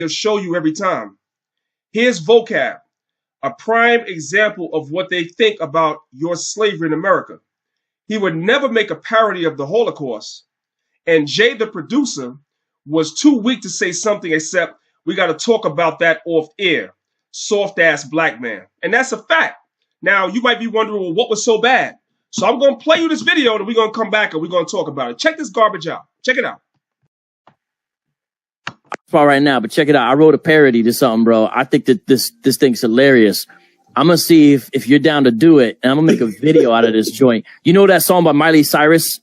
They'll show you every time. Here's Vocab, a prime example of what they think about your slavery in America. He would never make a parody of the Holocaust. And Jay, the producer, was too weak to say something except, we got to talk about that off air. Soft ass black man. And that's a fact. Now, you might be wondering, well, what was so bad? So I'm going to play you this video and we're going to come back and we're going to talk about it. Check this garbage out. Check it out. Right now, but check it out. I wrote a parody to something, bro. I think that this thing's hilarious. I'm gonna see if you're down to do it, and I'm gonna make a video out of this joint. You know that song by Miley Cyrus,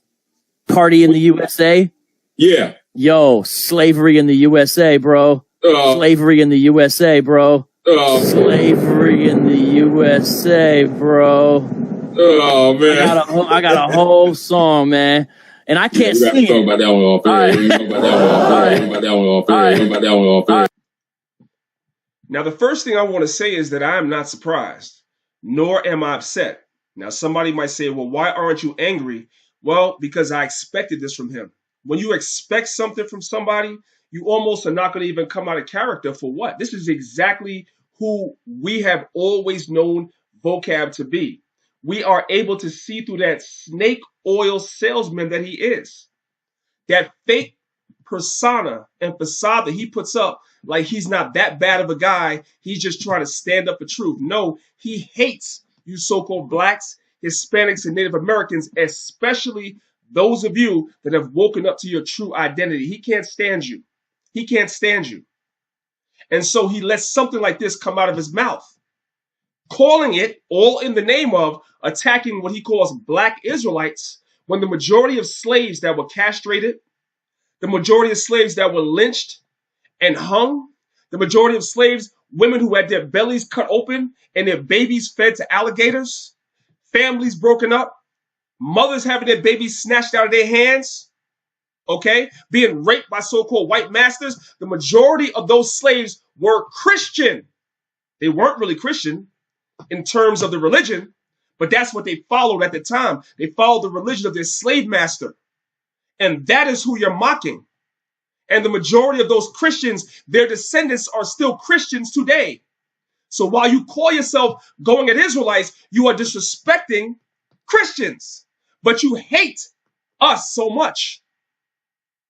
"Party in the USA"? Yeah. Yo, slavery in the USA, bro. Slavery in the USA, bro. Slavery in the USA, bro. Oh man, I got a whole song, man. And I can't sing it. Talk about that one off air. Now, the first thing I want to say is that I am not surprised, nor am I upset. Now, somebody might say, well, why aren't you angry? Well, because I expected this from him. When you expect something from somebody, you almost are not going to even come out of character for what? This is exactly who we have always known Vocab to be. We are able to see through that snake oil salesman that he is. That fake persona and facade that he puts up like he's not that bad of a guy. He's just trying to stand up for truth. No, he hates you so-called blacks, Hispanics, and Native Americans, especially those of you that have woken up to your true identity. He can't stand you. He can't stand you. And so he lets something like this come out of his mouth, calling it all in the name of attacking what he calls black Israelites, when the majority of slaves that were castrated, the majority of slaves that were lynched and hung, the majority of slaves, women who had their bellies cut open and their babies fed to alligators, families broken up, mothers having their babies snatched out of their hands, okay, being raped by so-called white masters. The majority of those slaves were Christian. They weren't really Christian in terms of the religion, but that's what they followed at the time. They followed the religion of their slave master. And that is who you're mocking. And the majority of those Christians, their descendants are still Christians today. So while you call yourself going at Israelites, you are disrespecting Christians. But you hate us so much.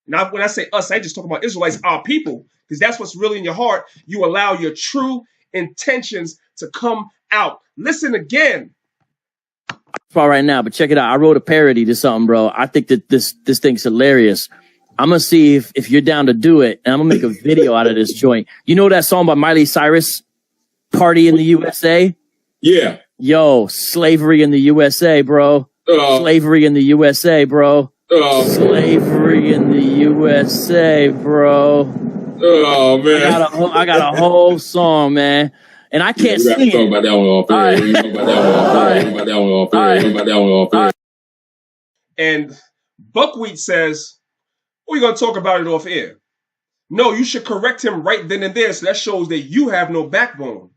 Now, when I say us, I just talk about Israelites, our people, because that's what's really in your heart. You allow your true intentions to come out. Listen again. Right now, but check it out. I wrote a parody to something, bro. I think that this thing's hilarious. I'm gonna see if you're down to do it, and I'm gonna make a video out of this joint. You know that song by Miley Cyrus, "Party in the USA"? Yeah. Yo, slavery in the USA, bro. Slavery in the USA, bro. Slavery in the USA, bro. Oh man, I got a whole song, man. And I can't sing it. Talk about that one off air. And Buckwheat says, we're going to talk about it off air. No, you should correct him right then and there. So that shows that you have no backbone.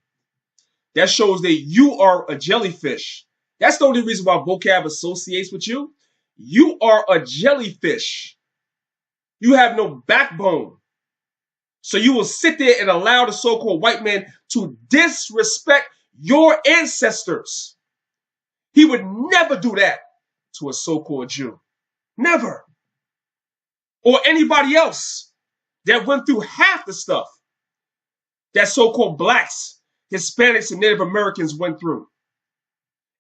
That shows that you are a jellyfish. That's the only reason why Vocab associates with you. You are a jellyfish. You have no backbone. So you will sit there and allow the so-called white man to disrespect your ancestors. He would never do that to a so-called Jew. Never. Or anybody else that went through half the stuff that so-called blacks, Hispanics, and Native Americans went through.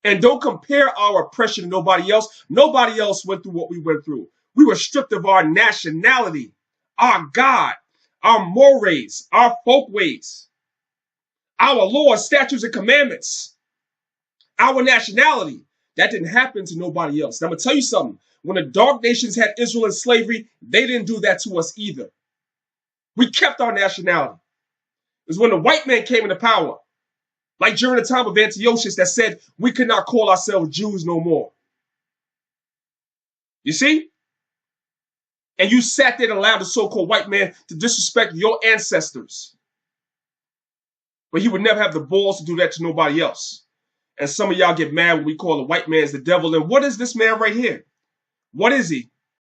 And don't compare our oppression to nobody else. Nobody else went through what we went through. We were stripped of our nationality, our God, our mores, our folkways, our laws, statutes, and commandments, our nationality. That didn't happen to nobody else. Now, I'm going to tell you something. When the dark nations had Israel in slavery, they didn't do that to us either. We kept our nationality. It was when the white man came into power, like during the time of Antiochus, that said we could not call ourselves Jews no more. You see? And you sat there and allowed the so-called white man to disrespect your ancestors. But he would never have the balls to do that to nobody else. And some of y'all get mad when we call the white man the devil. And what is this man right here? What is he?